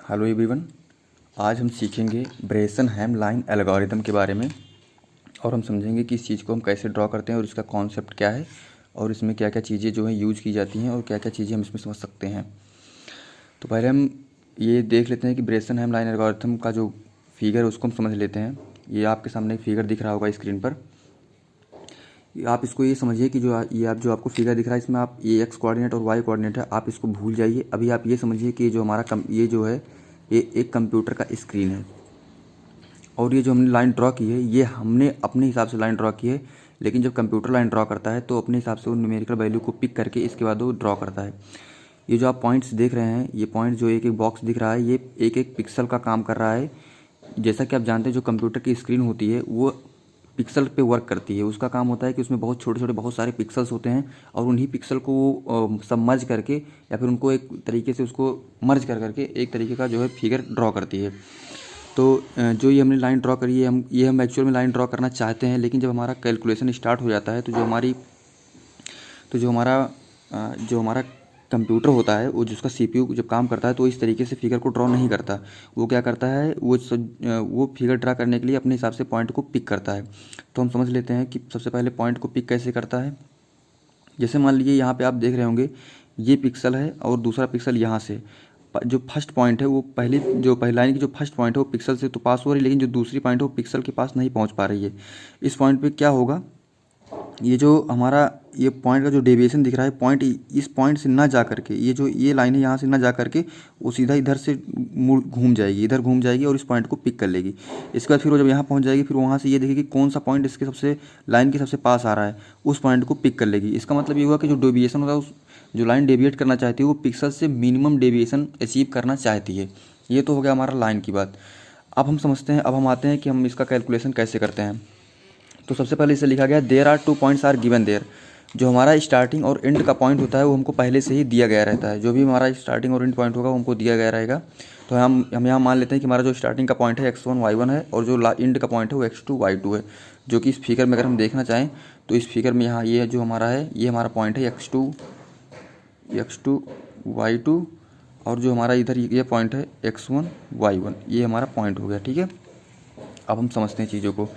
Hello everyone. आज हम सीखेंगे ब्रेसन-हैम लाइन एल्गोरिथम के बारे में और हम समझेंगे कि इस चीज़ को हम कैसे ड्रॉ करते हैं और इसका कॉन्सेप्ट क्या है और इसमें क्या क्या चीज़ें जो हैं यूज़ की जाती हैं और क्या क्या चीज़ें हम इसमें समझ सकते हैं। तो पहले हम ये देख लेते हैं कि ब्रेसन-हैम लाइन एल्गोरिथम का जो फिगर है उसको हम समझ लेते हैं। ये आपके सामने एक फिगर दिख रहा होगा स्क्रीन पर। आप इसको ये समझिए कि जो आपको फिगर दिख रहा है इसमें आप ये एक्स कोऑर्डिनेट और वाई कोऑर्डिनेट है, आप इसको भूल जाइए। अभी आप ये समझिए कि जो हमारा ये जो है ये एक कंप्यूटर का स्क्रीन है और ये जो हमने लाइन ड्रॉ की है ये हमने अपने हिसाब से लाइन ड्रॉ की है, लेकिन जब कंप्यूटर लाइन ड्रॉ करता है तो अपने हिसाब से वो न्यूमेरिकल वैल्यू को पिक करके इसके बाद वो ड्रॉ करता है। ये जो आप पॉइंट्स देख रहे हैं, ये पॉइंट जो एक एक बॉक्स दिख रहा है ये एक एक पिक्सल का काम कर रहा है। जैसा कि आप जानते हैं जो कंप्यूटर की स्क्रीन होती है वो पिक्सल पे वर्क करती है। उसका काम होता है कि उसमें बहुत छोटे छोटे बहुत सारे पिक्सल्स होते हैं और उन्हीं पिक्सल को वो सब मर्ज करके या फिर उनको एक तरीके से उसको मर्ज करके एक तरीके का जो है फिगर ड्रॉ करती है। तो जो ये हमने लाइन ड्रॉ करी है हम एक्चुअल में लाइन ड्रॉ करना चाहते हैं, लेकिन जब हमारा कैलकुलेशन स्टार्ट हो जाता है तो जो हमारा कंप्यूटर होता है वो जिसका सीपीयू जब काम करता है तो इस तरीके से फिगर को ड्रॉ नहीं करता। वो क्या करता है, वो फिगर ड्रा करने के लिए अपने हिसाब से पॉइंट को पिक करता है। तो हम समझ लेते हैं कि सबसे पहले पॉइंट को पिक कैसे करता है। जैसे मान लीजिए यहाँ पे आप देख रहे होंगे ये पिक्सल है और दूसरा पिक्सल यहाँ से जो फर्स्ट पॉइंट है वो पहली लाइन की जो फर्स्ट पॉइंट है वो पिक्सल से तो पास हो रही है, लेकिन जो दूसरी पॉइंट है वो पिक्सल के पास नहीं पहुँच पा रही है। इस पॉइंट पर क्या होगा, ये जो हमारा ये पॉइंट का जो डेविएशन दिख रहा है, पॉइंट इस पॉइंट से ना जा करके ये लाइन है यहाँ से ना जा करके वो सीधा इधर से घूम जाएगी, इधर घूम जाएगी और इस पॉइंट को पिक कर लेगी। इसके बाद फिर वो जब यहाँ पहुँच जाएगी फिर वहाँ से ये देखेगी कौन सा पॉइंट इसके सबसे लाइन के सबसे पास आ रहा है, उस पॉइंट को पिक कर लेगी। इसका मतलब ये हुआ कि जो डेविएशन होगा उस जो लाइन डेविएट करना चाहती है वो पिक्सल से मिनिमम डेविएशन अचीव करना चाहती है। ये तो हो गया हमारा लाइन की बात। अब हम समझते हैं, अब हम आते हैं कि हम इसका कैलकुलेशन कैसे करते हैं। तो सबसे पहले इसे लिखा गया there are 2 points are given there. जो हमारा स्टार्टिंग और एंड का पॉइंट होता है वो हमको पहले से ही दिया गया रहता है। जो भी हमारा स्टार्टिंग और एंड पॉइंट होगा वो हमको दिया गया रहेगा। तो हम यहाँ मान लेते हैं कि हमारा जो स्टार्टिंग का पॉइंट है x1 y1 है और जो एंड का पॉइंट है वो x2 y2 है। जो कि इस फिगर में अगर हम देखना चाहें तो इस फिगर में यहाँ ये जो हमारा है ये हमारा पॉइंट है x2 y2 और जो हमारा इधर ये पॉइंट है x1 y1, ये हमारा पॉइंट हो गया। ठीक है, अब हम समझते हैं चीज़ों को।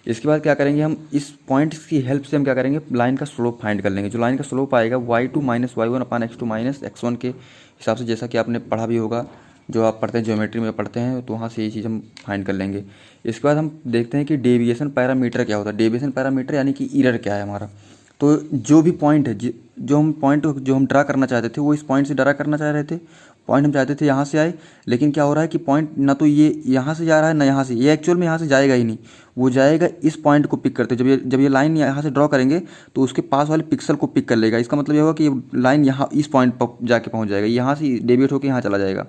इसके बाद क्या करेंगे, हम इस पॉइंट्स की हेल्प से हम क्या करेंगे, लाइन का स्लोप फाइंड कर लेंगे। जो लाइन का स्लोप आएगा y2 माइनस y1 अपान x2 माइनस x1 के हिसाब से, जैसा कि आपने पढ़ा भी होगा, जो आप पढ़ते हैं ज्योमेट्री में पढ़ते हैं, तो वहाँ से ये चीज़ हम फाइंड कर लेंगे। इसके बाद हम देखते हैं कि डेविएशन पैरामीटर क्या होता है। डेविएशन पैरामीटर यानी कि एरर क्या है हमारा। तो जो भी पॉइंट है जो हम ड्रा करना चाहते थे वो इस पॉइंट से ड्रा करना चाह रहे थे। पॉइंट हम चाहते थे यहाँ से आए, लेकिन क्या हो रहा है कि पॉइंट ना तो ये यहाँ से जा रहा है ना यहाँ से, ये एक्चुअल में यहाँ से जाएगा ही नहीं, वो जाएगा इस पॉइंट को पिक करते। जब ये लाइन यहाँ से ड्रॉ करेंगे तो उसके पास वाले पिक्सल को पिक कर लेगा। इसका मतलब ये होगा कि ये लाइन यहाँ इस पॉइंट पर जाके पहुँच जाएगा, यहाँ से डेविएट होकर यहाँ चला जाएगा।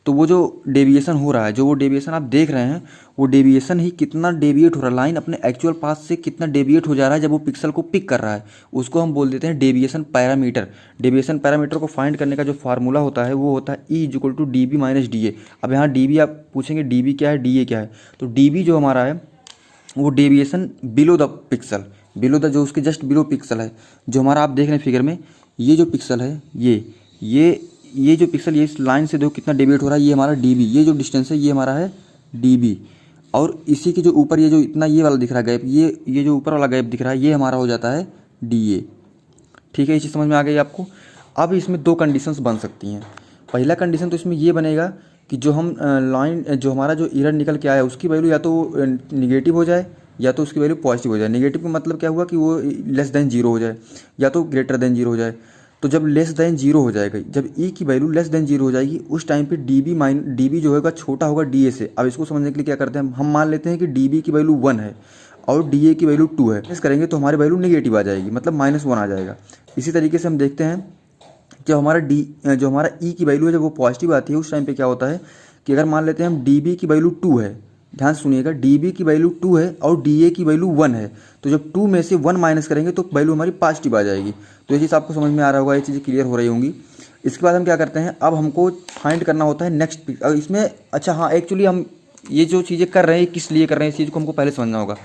तो वो जो डेविएशन हो रहा है, जो वो डेविएशन आप देख रहे हैं, वो डेविएशन ही कितना डेविएट हो रहा है, लाइन अपने एक्चुअल पाथ से कितना डेविएट हो जा रहा है जब वो पिक्सल को पिक कर रहा है, उसको हम बोल देते हैं डेविएशन पैरामीटर। डेविएशन पैरामीटर को फाइंड करने का जो फार्मूला होता है वो होता है E=DB माइनस DA। अब यहाँ DB आप पूछेंगे DB क्या है, DA क्या है। तो DB जो हमारा है वो deviation below the pixel, below the जो उसके जस्ट बिलो पिक्सल है। जो हमारा आप देख रहे हैं फिगर में ये जो पिक्सल है ये जो पिक्सल ये इस लाइन से देखो कितना डेविएट हो रहा है, ये हमारा DB, ये जो डिस्टेंस है ये हमारा है DB। और इसी के जो ऊपर ये जो इतना ये वाला दिख रहा है गैप, ये जो ऊपर वाला गैप दिख रहा है ये हमारा हो जाता है DA। ठीक है, ये चीज़ समझ में आ गई आपको। अब इसमें 2 कंडीशंस बन सकती हैं। पहला कंडीशन तो इसमें ये बनेगा कि जो हम लाइन जो हमारा जो एरर निकल के आया उसकी वैल्यू या तो निगेटिव हो जाए या तो उसकी वैल्यू पॉजिटिव हो जाए। निगेटिव का मतलब क्या हुआ कि वो लेस देन 0 हो जाए या तो ग्रेटर देन 0 हो जाए। तो जब लेस देन 0 हो जाएगा, जब E की वैल्यू लेस देन 0 हो जाएगी उस टाइम पे DB जो होगा छोटा होगा DA से। अब इसको समझने के लिए क्या करते हैं, हम मान लेते हैं कि DB की वैल्यू 1 है और DA की वैल्यू 2 है। इस करेंगे तो हमारी वैल्यू नेगेटिव आ जाएगी, मतलब -1 आ जाएगा। इसी तरीके से हम देखते हैं जब हमारा E की वैल्यू है जब वो पॉजिटिव आती है उस टाइम पे क्या होता है कि अगर मान लेते हैं हम DB की वैल्यू 2 है, ध्यान से सुनिएगा, DB की वैल्यू 2 है और DA की वैल्यू 1 है, तो जब 2 में से 1 माइनस करेंगे तो वैल्यू हमारी पॉजिटिव आ जाएगी। तो ये चीज़ आपको समझ में आ रहा होगा, ये चीज़ें क्लियर हो रही होंगी। इसके बाद हम क्या करते हैं, अब हमको फाइंड करना होता है नेक्स्ट इसमें। अच्छा हाँ, एक्चुअली हम ये जो चीज़ें कर रहे हैं किस लिए कर रहे हैं, इस चीज़ को हमको पहले समझना होगा।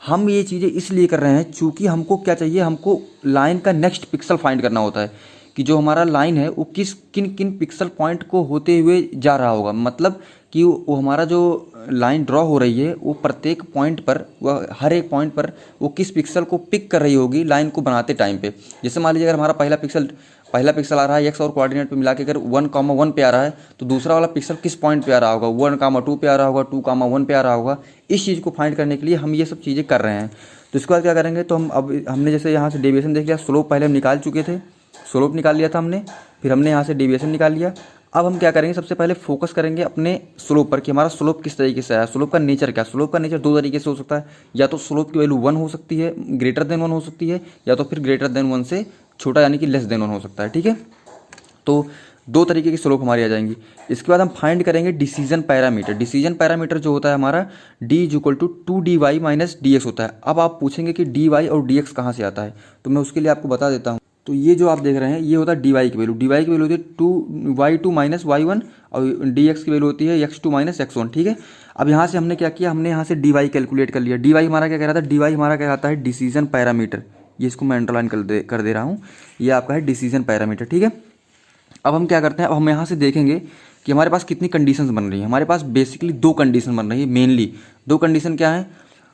हम ये चीज़ें इसलिए कर रहे हैं चूँकि हमको क्या चाहिए, हमको लाइन का नेक्स्ट पिक्सल फाइंड करना होता है। कि जो हमारा लाइन है वो किन किन पिक्सल पॉइंट को होते हुए जा रहा होगा, मतलब कि वो हमारा जो लाइन ड्रॉ हो रही है वो प्रत्येक पॉइंट पर, वह हर एक पॉइंट पर वो किस पिक्सल को पिक कर रही होगी लाइन को बनाते टाइम पे। जैसे मान लीजिए अगर हमारा पहला पिक्सल आ रहा है एक्स और कोऑर्डिनेट पे मिला के अगर 1,1 पे आ रहा है, तो दूसरा वाला पिक्सल किस पॉइंट पे आ रहा होगा, 1,2 पे आ रहा होगा, 2,1 पे आ रहा होगा। इस चीज़ को फाइंड करने के लिए हम ये सब चीज़ें कर रहे हैं। तो इसके बाद क्या करेंगे, तो हम अब हमने जैसे यहाँ से डेविएशन देख लिया, स्लोप पहले हम निकाल चुके थे, स्लोप निकाल लिया था हमने, फिर हमने यहाँ से डेविएशन निकाल लिया। अब हम क्या करेंगे, सबसे पहले फोकस करेंगे अपने स्लोप पर कि हमारा स्लोप किस तरीके से आया, स्लोप का नेचर क्या। स्लोप का नेचर दो तरीके से हो सकता है, या तो स्लोप की वैल्यू 1 हो सकती है, ग्रेटर देन 1 हो सकती है, या तो फिर ग्रेटर देन 1 से छोटा यानी कि लेस देन 1 हो सकता है। ठीक है, तो दो तरीके की स्लोप हमारी आ जाएंगी। इसके बाद हम फाइंड करेंगे डिसीजन पैरामीटर। डिसीजन पैरामीटर जो होता है हमारा d is equal to 2dy minus dx होता है। अब आप पूछेंगे कि dy और dx कहाँ से आता है, तो मैं उसके लिए आपको बता देता हूँ। तो ये जो आप देख रहे हैं ये होता है dy की वैल्यू। dy की वैल्यू होती है 2y2 माइनस y1 और dx की वैल्यू होती है x2 माइनस x1। ठीक है, अब यहाँ से हमने क्या किया, हमने यहाँ से dy कैलकुलेट कर लिया। dy हमारा क्या कह रहा था, dy हमारा क्या कहता है डिसीजन पैरामीटर। ये इसको मैं अंडरलाइन कर दे रहा हूँ, ये आपका है डिसीजन पैरामीटर। ठीक है, अब हम क्या करते हैं, अब हम यहाँ से देखेंगे कि हमारे पास कितनी कंडीशंस बन रही हैं। हमारे पास बेसिकली दो कंडीशन बन रही है, मेनली दो कंडीशन क्या है,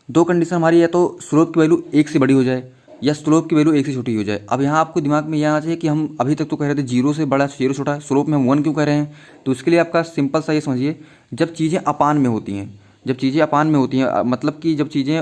दो कंडीशन हमारी, या तो स्लोप की वैल्यू 1 से बड़ी हो जाए या स्लोप की वैल्यू 1 से छोटी हो जाए। अब यहाँ आपको दिमाग में यह आना चाहिए कि हम अभी तक तो कह रहे थे 0 से बड़ा 0 छोटा, स्लोप में हम 1 क्यों कह रहे हैं। तो इसके लिए आपका सिंपल सा ये समझिए, जब चीज़ें अपान में होती हैं, जब चीज़ें अपान में होती हैं मतलब कि जब चीज़ें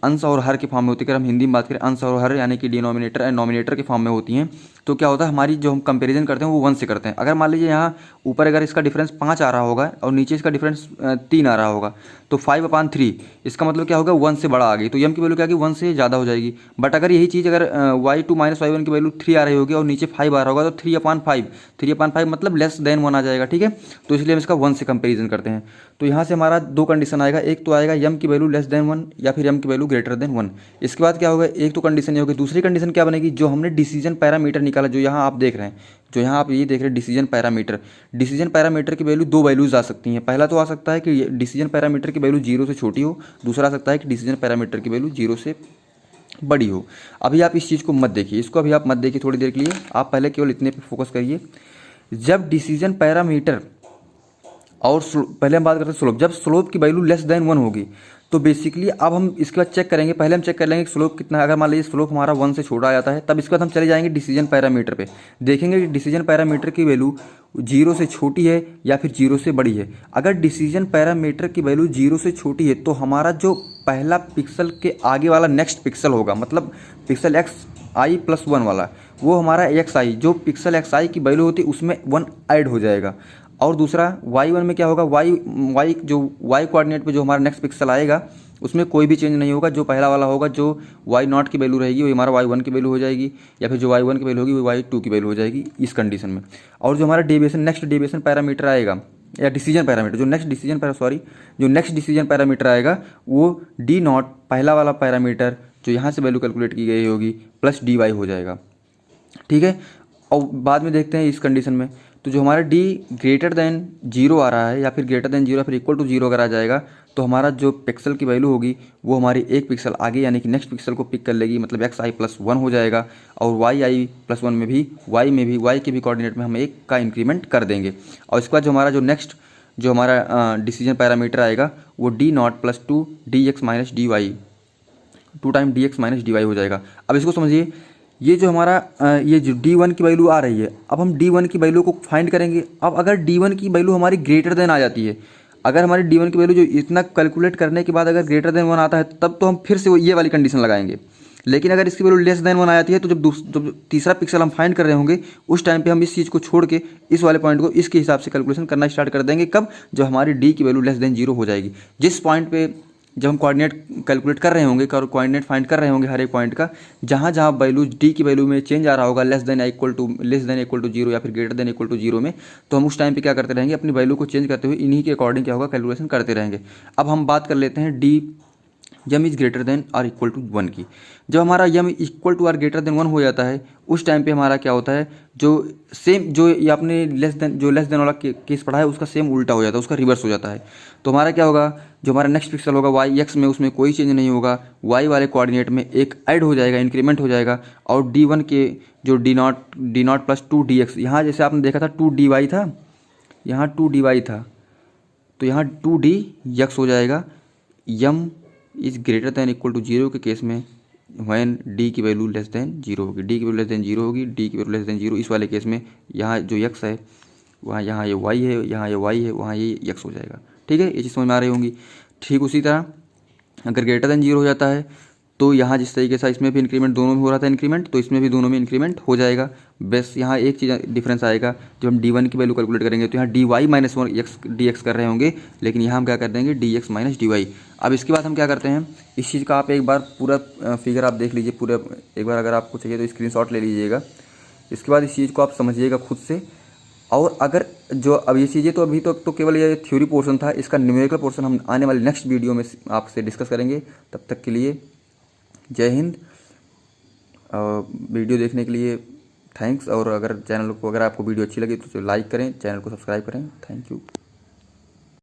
अंश और हर के फॉर्म में होती है, अगर हम हिंदी में बात करें अंश और हर यानी कि डिनोमिनेटर एंड नोमिनेटर के फॉर्म में होती हैं, तो क्या होता है हमारी जो हम कंपैरिजन करते हैं वो 1 से करते हैं। अगर मान लीजिए यहाँ ऊपर अगर इसका डिफरेंस 5 आ रहा होगा और नीचे इसका डिफरेंस 3 आ रहा होगा, तो 5/3 इसका मतलब क्या होगा 1 से बड़ा आ गई, तो m की वैल्यू क्या होगी 1 से ज़्यादा हो जाएगी। बट अगर यही चीज़ अगर y2 माइनस y1 की वैल्यू 3 आ रही होगी और नीचे 5 आ रहा होगा, तो 3/5 मतलब लेस देन 1 आ जाएगा। ठीक है, तो इसलिए हम इसका 1 से कंपेरिजन करते हैं। तो यहाँ से हमारा दो कंडीशन आएगा, एक तो आएगा m की वैल्यू लेस देन 1 या फिर m की वैल्यू ग्रेटर देन 1। इसके बाद क्या होगा, एक तो कंडीशन ये होगी, दूसरी कंडीशन क्या बनेगी, जो हमने डिसीजन पैरामीटर निकाला, जो यहाँ आप देख रहे हैं, जो यहाँ आप ये देख रहे हैं डिसीजन पैरामीटर। डिसीजन पैरामीटर की वैल्यू दो वैल्यूज आ सकती हैं। पहला तो आ सकता है कि डिसीजन पैरामीटर की वैल्यू 0 से छोटी हो, दूसरा आ सकता है कि डिसीजन पैरामीटर की वैल्यू 0 से बड़ी हो। अभी आप इस चीज़ को मत देखिए, इसको अभी आप मत देखिए थोड़ी देर के लिए, आप पहले केवल इतने पे फोकस करिए। जब डिसीजन पैरामीटर और पहले हम बात करते हैं स्लोप, जब स्लोप की वैल्यू लेस देन 1 होगी, तो बेसिकली अब हम इसके बाद चेक करेंगे, पहले हम चेक कर लेंगे कि स्लोप कितना है। अगर मान लीजिए स्लोप हमारा 1 से छोटा आ जाता है, तब इसके बाद हम चले जाएंगे डिसीजन पैरामीटर पे, देखेंगे कि डिसीजन पैरामीटर की वैल्यू 0 से छोटी है या फिर 0 से बड़ी है। अगर डिसीजन पैरामीटर की वैल्यू 0 से छोटी है, तो हमारा जो पहला पिक्सल के आगे वाला नेक्स्ट पिक्सल होगा, मतलब पिक्सल xi+1 वाला, वो हमारा xi, जो पिक्सल xi की वैल्यू होती है उसमें 1 ऐड हो जाएगा। और दूसरा y1 में क्या होगा, y जो y कोऑर्डिनेट पे जो हमारा नेक्स्ट पिक्सल आएगा उसमें कोई भी चेंज नहीं होगा। जो पहला वाला होगा, जो y0 की वैल्यू रहेगी वो हमारा y1 की वैल्यू हो जाएगी, या फिर जो y1 की वैल्यू होगी वो y2 की वैल्यू हो जाएगी इस कंडीशन में। और जो हमारा डेविएशन नेक्स्ट डेविएशन पैरामीटर आएगा या डिसीजन पैरामीटर, जो नेक्स्ट डिसीजन पैरामीटर आएगा वो d0 पहला वाला पैरामीटर जो यहाँ से वैल्यू कैलकुलेट की गई होगी प्लस dy हो जाएगा। ठीक है, और बाद में देखते हैं इस कंडीशन में, तो जो हमारा d ग्रेटर देन 0 आ रहा है या फिर ग्रेटर देन 0 या फिर इक्वल टू 0 अगर आ जाएगा, तो हमारा जो पिक्सल की वैल्यू होगी वो हमारी एक पिक्सल आगे यानी कि नेक्स्ट पिक्सल को पिक कर लेगी, मतलब xi+1 हो जाएगा। और yi+1 में भी y के भी कोऑर्डिनेट में हम 1 का इंक्रीमेंट कर देंगे। और इसके बाद जो हमारा जो हमारा डिसीजन पैरामीटर आएगा वो d0 + 2 dx minus dy, 2 time dx minus dy हो जाएगा। अब इसको समझिए, ये जो हमारा ये जो d1 की वैल्यू आ रही है, अब हम d1 की वैल्यू को फाइंड करेंगे। अब अगर d1 की वैल्यू हमारी ग्रेटर देन आ जाती है, अगर हमारी d1 की वैल्यू जो इतना कैलकुलेट करने के बाद अगर ग्रेटर देन 1 आता है, तब तो हम फिर से ये वाली कंडीशन लगाएंगे। लेकिन अगर इसकी वैल्यू लेस देन 1 आ जाती है, तो जब तीसरा पिक्सल हम फाइंड कर रहे होंगे उस टाइम पे हम इस चीज़ को छोड़ के इस वाले पॉइंट को इसके हिसाब से कैलकुलेशन करना स्टार्ट कर देंगे। कब, जब हमारी d की वैल्यू लेस देन 0 हो जाएगी। जिस पॉइंट पे जब हम कोऑर्डिनेट कैलकुलेट कर रहे होंगे, कोऑर्डिनेट फाइंड कर रहे होंगे हर एक पॉइंट का, जहाँ जहाँ वैल्यू d की वैल्यू में चेंज आ रहा होगा लेस देन इक्वल टू 0 या फिर ग्रेटर देन इक्वल टू 0 में, तो हम उस टाइम पे क्या करते रहेंगे, अपनी वैल्यू को चेंज करते हुए इन्हीं के अकॉर्डिंग क्या होगा कैलकुलेशन करते रहेंगे। अब हम बात कर लेते हैं m is greater than or equal to 1 की। जब हमारा m equal to or greater than 1 हो जाता है उस टाइम पे हमारा क्या होता है, जो सेम जो ये आपने लेस देन वाला केस पढ़ा है उसका सेम उल्टा हो जाता है, उसका रिवर्स हो जाता है। तो हमारा क्या होगा, जो हमारा नेक्स्ट पिक्सल होगा वाई एक्स में उसमें कोई चेंज नहीं होगा, वाई वाले कोऑर्डिनेट में एक ऐड हो जाएगा, इंक्रीमेंट हो जाएगा। और D1 के जो D0 प्लस 2dx, यहाँ जैसे आपने देखा था 2dy था, यहाँ 2dy था, तो यहाँ 2dx हो जाएगा। M is greater than equal to 0 के केस में व्हेन डी की वैल्यू लेस देन 0 होगी, डी की वैल्यू लेस देन 0 होगी, डी की वैल्यू लेस देन 0, इस वाले केस में यहाँ जो x है वहाँ, यहाँ ये y है, यहाँ ये y है, वहाँ ये x हो जाएगा। ठीक है, ये चीज़ समझ में आ रही होंगी। ठीक उसी तरह अगर ग्रेटर देन 0 हो जाता है तो यहाँ जिस तरीके से इसमें भी इंक्रीमेंट दोनों में हो रहा था इंक्रीमेंट, तो इसमें भी दोनों में इंक्रीमेंट हो जाएगा। बस यहाँ एक चीज़ डिफरेंस आएगा, जब हम D1 की वैल्यू कैलकुलेट करेंगे तो यहाँ dy माइनस 1 dx कर रहे होंगे, लेकिन यहाँ हम क्या कर देंगे dx माइनस dy। अब इसके बाद हम क्या करते हैं, इस चीज़ का आप एक बार पूरा फिगर आप देख लीजिए, पूरा एक बार अगर आपको चाहिए तो स्क्रीनशॉट ले लीजिएगा। इसके बाद इस चीज़ को आप समझिएगा खुद से। और अगर जो अब ये चीज़ें तो अभी तो केवल ये थ्योरी पोर्शन था, इसका न्यूमेरिकल पोर्शन हम आने वाले नेक्स्ट वीडियो में आपसे डिस्कस करेंगे। तब तक के लिए जय हिंद। वीडियो देखने के लिए थैंक्स। और अगर आपको वीडियो अच्छी लगी तो लाइक करें, चैनल को सब्सक्राइब करें। Thank you.